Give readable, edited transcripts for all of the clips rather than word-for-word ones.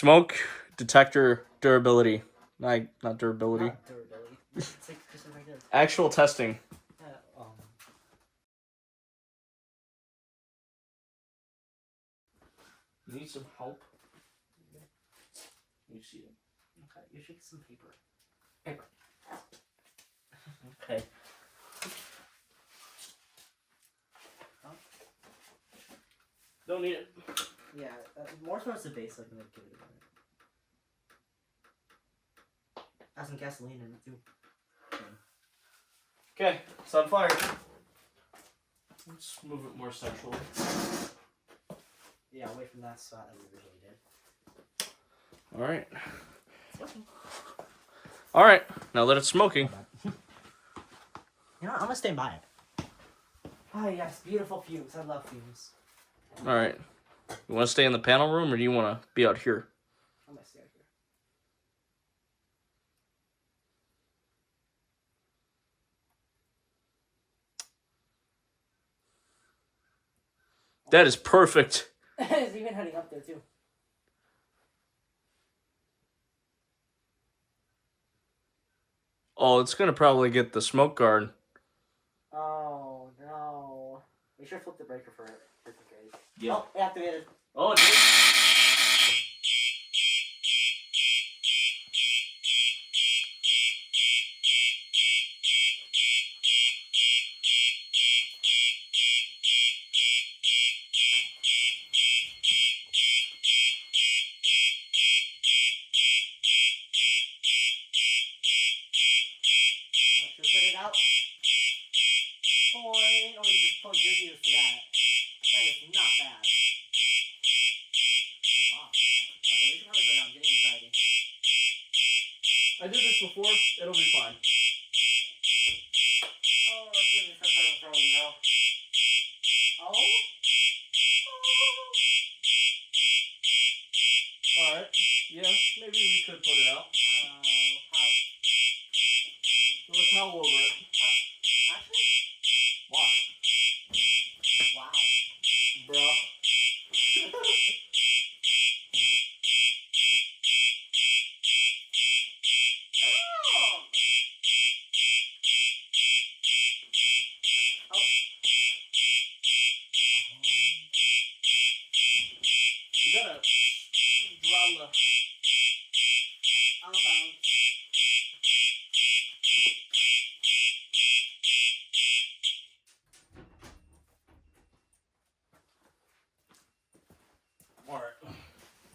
Smoke detector durability. Not durability. Not durability. It's like just a regular. Actual testing. You need some help? You see it. Okay, you should get some paper. Paper. Okay. Don't need it. Yeah, more towards the base, so I can like, give it a minute. Add some gasoline in it too. Okay, it's on fire. Let's move it more centrally. Yeah, away from that spot that we originally did. Alright. It's working. Alright, now that it's smoking. You know what? I'm gonna stand by it. Oh yes, beautiful fumes. I love fumes. Alright. You want to stay in the panel room or do you want to be out here? I'm gonna stay out here. That is perfect. It's even heading up there too. Oh, it's going to probably get the smoke guard. Oh no. We should flip the breaker for it. Just in case. Yeah. Oh, activated. Oh, it did. Should we put it out? Boy, oh, you just plugged your ears to that. That is not bad. Oh, wow. Okay, we should probably put it out. I'm getting anxiety. I did this before. It'll be fine. Oh, it's getting such out of control, you know. Oh? Alright. Yeah, maybe we could put it out. How? Throw a towel over it. Actually? Watch. Wow. Bro. You gotta drown the... Outbound. Alright.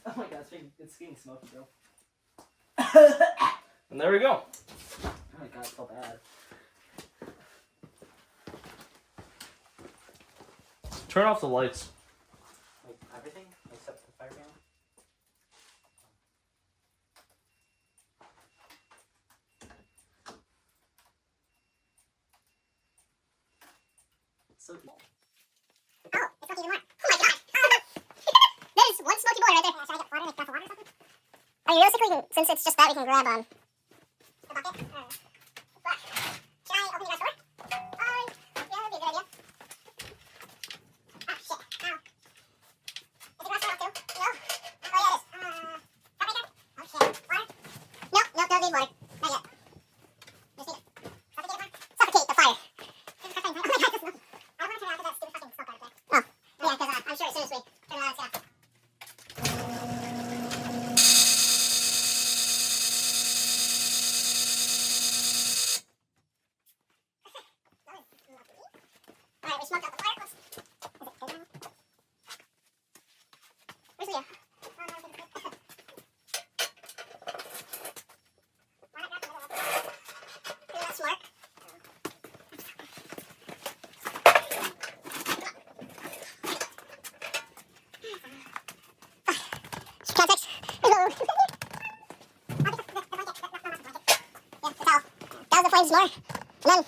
Oh my god, it's getting smoky, bro. And there we go. Oh my god, it's so bad. Turn off the lights. Like, everything except the fire panel? So cool. Oh, it's smoky even more. Oh my god! That is one smoky boy right there. Should I get water, like glass of water or something? I mean, realistically, since it's just that, we can grab a bucket. But, should I open the garage door? Yeah, that'd be a good idea. Ah, shit. Ow. Is the garage door off too? No? Oh, yeah, it is. Stop right there. Oh, shit. Water? Nope, don't need water. Not yet. Just need it. Suffocate it, suffocate the fire. Oh my god, it's smoky. I want to turn it on because that stupid fucking smoke out there. Oh, yeah, because I'm sure as soon as we turn it on, it's gonna... Alright, we smoked out the fire. Is it good now? Where's Leah? Oh, no, it's good. Why not grab the middle of it? Isn't that smart? Context. Yeah, the towel. Douse the flames more. And then...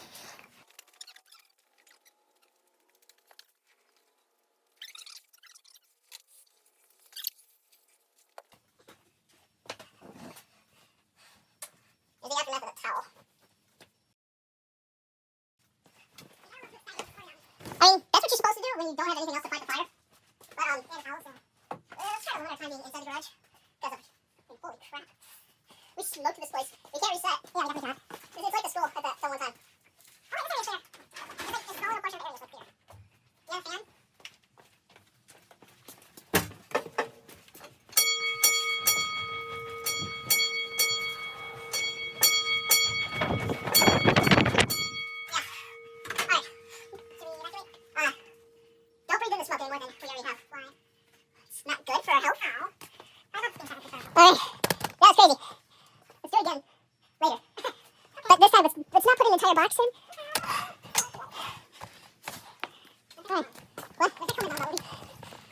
Maybe aftermath with a towel. I mean, that's what you're supposed to do when you don't have anything else to fight the fire. But, and a towel, so... let's try one more time being inside the garage. Because smoke this place. We can't reset. Yeah, we definitely can't. It's like the school at the one time. Oh, wait, that's not even fair. It's like a small little portion of area is what's here. You have a fan? Don't breathe in the smoke any more than we already have. Why? It's not good for our health. I don't think so. That was crazy. Let's do it again later. But this time, let's not put an entire box in.